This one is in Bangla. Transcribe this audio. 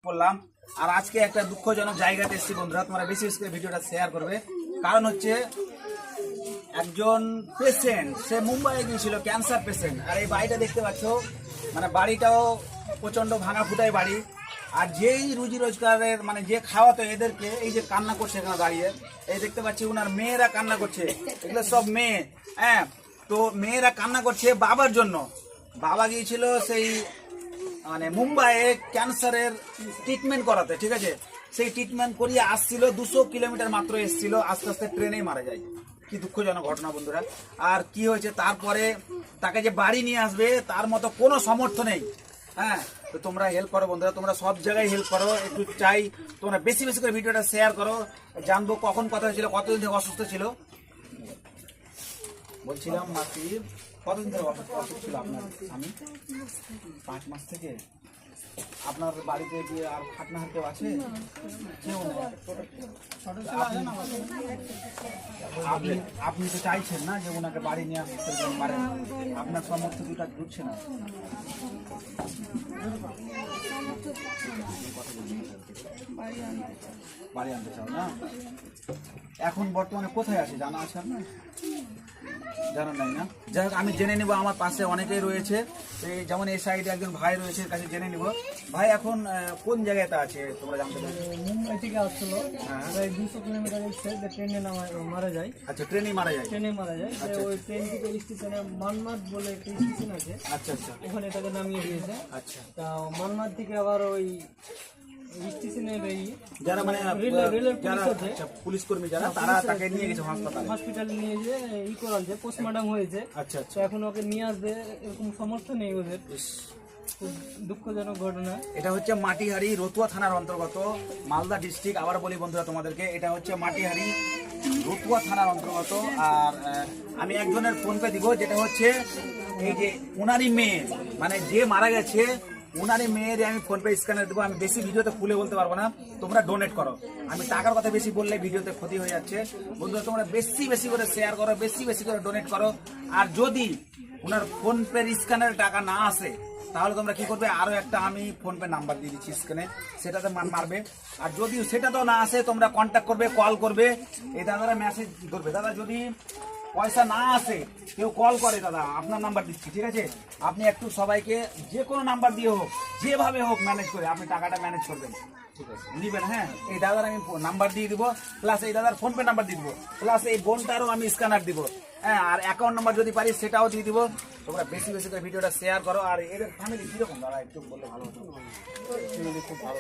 বললাম। আর আজকে একটা দুঃখজনক জায়গাতে এসেছি বন্ধুরা, তোমরা বেশি বেশি করে ভিডিওটা শেয়ার করবে। কারণ হচ্ছে একজন পেশেন্ট, সে মুম্বাইয়ে গিয়েছিল, ক্যান্সার পেশেন্ট। আর এই বাড়িটা দেখতে পাচ্ছ, মানে বাড়িটাও প্রচন্ড ভাঙা ফুটাই বাড়ি। আর যেই রুজি রোজগারের মানে যে খাওয়াতো এদেরকে, এই যে কান্না করছে এখানে দাঁড়িয়ে, এই দেখতে পাচ্ছি ওনার মেয়েরা কান্না করছে, এগুলো সব মেয়ে। হ্যাঁ, তো মেয়েরা কান্না করছে বাবার জন্য। বাবা গিয়েছিল সেই মানে মুম্বাইয়ে ক্যান্সারের ট্রিটমেন্ট করাতে, ঠিক আছে। সেই ট্রিটমেন্ট করিয়ে আসছিল, 200 কিলোমিটার মাত্র এসছিল, আস্তে আস্তে ট্রেনেই মারা যায়। কি দুঃখজনক ঘটনা বন্ধুরা। আর কি হয়েছে তারপরে, তাকে যে বাড়ি নিয়ে আসবে তার মতো কোনো সামর্থ্য নেই। হ্যাঁ, তো তোমরা হেল্প করো বন্ধুরা, তোমরা সব জায়গায় হেল্প করো। একটু চাই তোমরা বেশি বেশি করে ভিডিওটা শেয়ার করো, জানবো কখন কথা হয়েছিল, কতদিন থেকে অসুস্থ ছিল। বলছিলাম মাসি, কতদিন ধরে অসুস্থ ছিল আপনার স্বামী? 5 মাস থেকে। আপনার বাড়িতে কি আর খাটনার কেউ আছে? কেউ নেই। আপনি তো চাইছেন না যে ওনাকে বাড়ি নিয়ে আসতে পারেন, আপনার সমর্থ দুটা জুটছে না। বাড়ি আনতে চাও না? এখন বর্তমানে কোথায় আছে জানা আছে আপনার? জানা নাই না? যাই হোক, আমি জেনে নিব। আমার পাশে অনেকেই রয়েছে, যেমন এই সাইডে একজন ভাই রয়েছে, কাছে জেনে নিব। ভাই এখন কোন জায়গাতে আছে তোমরা জানতে পারো? মুম্বাই থেকে আসছিল, প্রায় 200 কিলোমিটার এসছে, ট্রেনে মারা যায়। আচ্ছা, ট্রেনেই মারা যায়? ট্রেনে মারা যায়। ওই ট্রেন থেকে স্টেশনে মানমাদ বলে একটা স্টেশন আছে, আচ্ছা আচ্ছা, ওখানে তাকে নামিয়ে দিয়েছে। আচ্ছা। তা মানমাদ থেকে আবার ওই স্টেশনের এই যারা মানে রেলের যারা পুলিশ আছে, আচ্ছা, পুলিশ কর্মী যারা, তারা তাকে নিয়ে গেছে হসপিটালে নিয়ে যে করাচ্ছে, পোস্টমর্টম হয়েছে। আচ্ছা তো আচ্ছা। এখন ওকে নিয়ে আসবে, এরকম সমর্থন নেই ওদের। খুব দুঃখজনক ঘটনা। এটা হচ্ছে মাটিহারি, রতুয়া থানার অন্তর্গত, মালদা ডিস্ট্রিক্ট। আবার বলি বন্ধুরা তোমাদেরকে, এটা হচ্ছে মাটিহারি, রতুয়া থানার অন্তর্গত। আর আমি একজনের ফোনপে দিব, যেটা হচ্ছে এই যে উনারই মেয়ে, মানে যে মারা গেছে উনারই মেয়ের আমি ফোনপে স্ক্যানার দেবো। আমি বেশি ভিডিওতে খুলে বলতে পারবো না, তোমরা ডোনেট করো। আমি টাকার কথা বেশি বললে ভিডিওতে ক্ষতি হয়ে যাচ্ছে বন্ধুরা। তোমরা বেশি বেশি করে শেয়ার করো, বেশি বেশি করে ডোনেট করো। আর যদি ওনার ফোনপে স্ক্যানারে টাকা না আসে, তাহলে তোমরা কি করবে, আরো একটা আমি ফোনপে নাম্বার দিয়ে দিচ্ছি স্ক্রিনে, সেটাতে মারবে। আর যদি সেটা তো না আসে, তোমরা কন্ট্যাক্ট করবে, কল করবে, এই দাদারা মেসেজ করবে। দাদা যদি পয়সা না আসে, কেউ কল করে, দাদা আপনার নাম্বার দিচ্ছি, ঠিক আছে। আপনি একটু সবাইকে যে কোনো নাম্বার দিয়ে হোক, যেভাবে হোক ম্যানেজ করে আপনি টাকাটা ম্যানেজ করবেন, ঠিক আছে, নিবেন। হ্যাঁ, এই দাদার আমি নাম্বার দিয়ে দিব, প্লাস এই দাদার ফোনপে নাম্বার দিয়ে দিব, প্লাস এই বোনটারও আমি স্ক্যানার দিব। হ্যাঁ, আর অ্যাকাউন্ট নাম্বার যদি পারি সেটাও দিয়ে দিব। তোমরা বেশি বেশি করে ভিডিওটা শেয়ার করো। আর এদের ফ্যামিলি কিরকম দাদা একটু বললে ভালো হতো। ফ্যামিলি খুব ভালো।